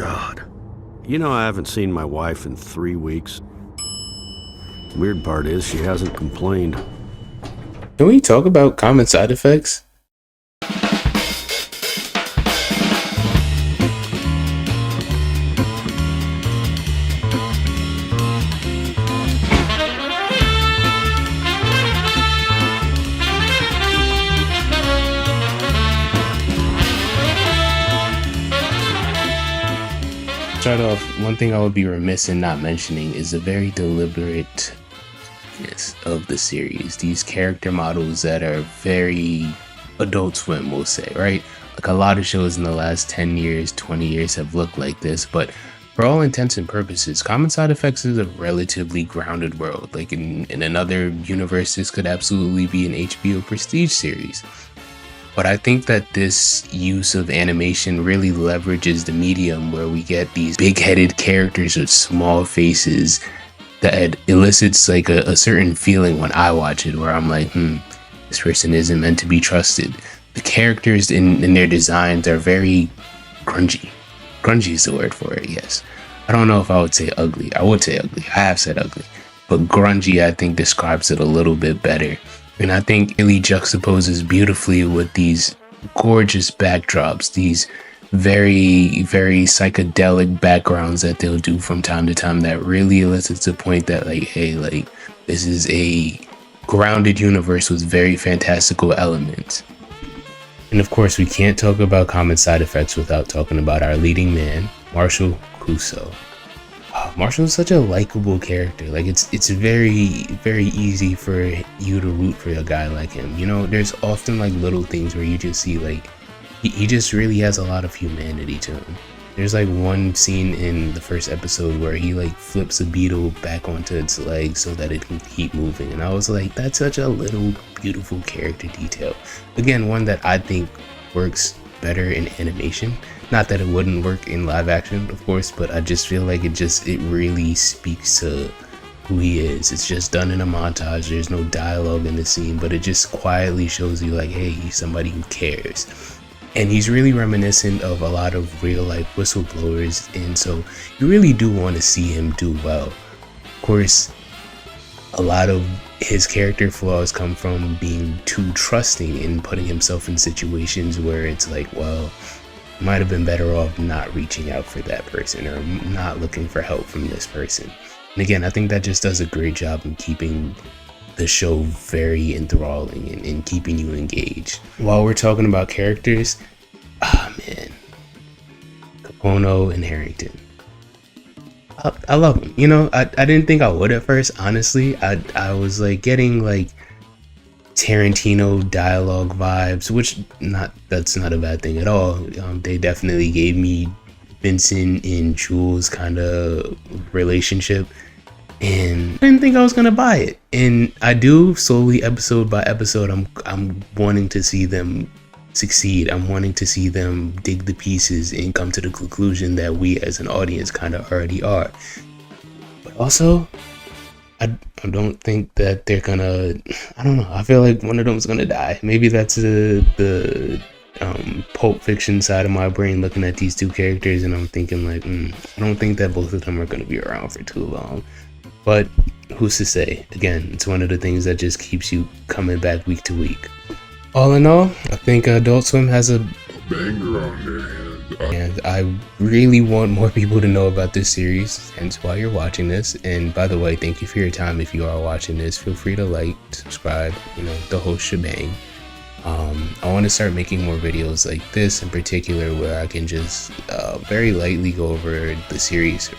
God. You know, I haven't seen my wife in 3 weeks. Weird part is she hasn't complained. Can we talk about common side effects? Start off, one thing I would be remiss in not mentioning is the very deliberateness of the series. These character models that are very Adultswim, we'll say, right? Like a lot of shows in the last 10 years, 20 years have looked like this, but for all intents and purposes, Common Side Effects is a relatively grounded world. Like in another universe, this could absolutely be an HBO Prestige series. But I think that this use of animation really leverages the medium where we get these big-headed characters with small faces that elicits like a certain feeling when I watch it, where I'm like, this person isn't meant to be trusted. The characters in their designs are very grungy. Grungy is the word for it, yes. I don't know if I would say ugly. I would say ugly. I have said ugly. But grungy, I think, describes it a little bit better. And I think it really juxtaposes beautifully with these gorgeous backdrops, these very, very psychedelic backgrounds that they'll do from time to time that really elicits the point that, like, hey, like, this is a grounded universe with very fantastical elements. And of course, we can't talk about Common Side Effects without talking about our leading man, Marshall Clouseau. Marshall is such a likable character. Like it's very, very easy for you to root for a guy like him. You know, there's often like little things where you just see like he just really has a lot of humanity to him. There's like one scene in the first episode where he like flips a beetle back onto its legs so that it can keep moving, and I was like, that's such a little beautiful character detail. Again, one that I think works better in animation. Not that it wouldn't work in live action, of course, but I just feel like it really speaks to who he is. It's just done in a montage. There's no dialogue in the scene, but it just quietly shows you like, hey, he's somebody who cares. And he's really reminiscent of a lot of real life whistleblowers, and so you really do want to see him do well. Of course, a lot of his character flaws come from being too trusting and putting himself in situations where it's like, well, might have been better off not reaching out for that person or not looking for help from this person. And again, I think that just does a great job in keeping the show very enthralling and keeping you engaged. While we're talking about characters, Capono and Harrington. I love them. You know, I didn't think I would at first, honestly. I was like getting like Tarantino dialogue vibes, which that's not a bad thing at all. They definitely gave me Vincent and Jules kind of relationship, and I didn't think I was gonna buy it, and I do slowly, episode by episode. I'm wanting to see them succeed. I'm wanting to see them dig the pieces and come to the conclusion that we as an audience kind of already are. But also, I don't think that they're gonna, I don't know, I feel like one of them's gonna die. Maybe that's the Pulp Fiction side of my brain looking at these two characters, and I'm thinking like, I don't think that both of them are gonna be around for too long. But who's to say? Again, it's one of the things that just keeps you coming back week to week. All in all, I think Adultswim has a banger on their hands. And I really want more people to know about this series, hence why you're watching this. And by the way, thank you for your time. If you are watching this, feel free to like, subscribe, you know, the whole shebang. I want to start making more videos like this in particular, where I can just very lightly go over the series.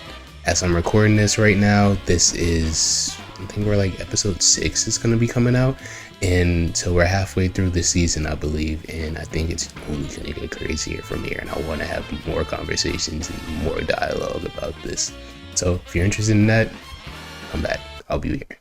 As I'm recording this right now, this is, I think we're like episode 6 is going to be coming out. And so we're halfway through the season, I believe, and I think it's only going to get crazier from here, and I want to have more conversations and more dialogue about this. So if you're interested in that, come back. I'll be here.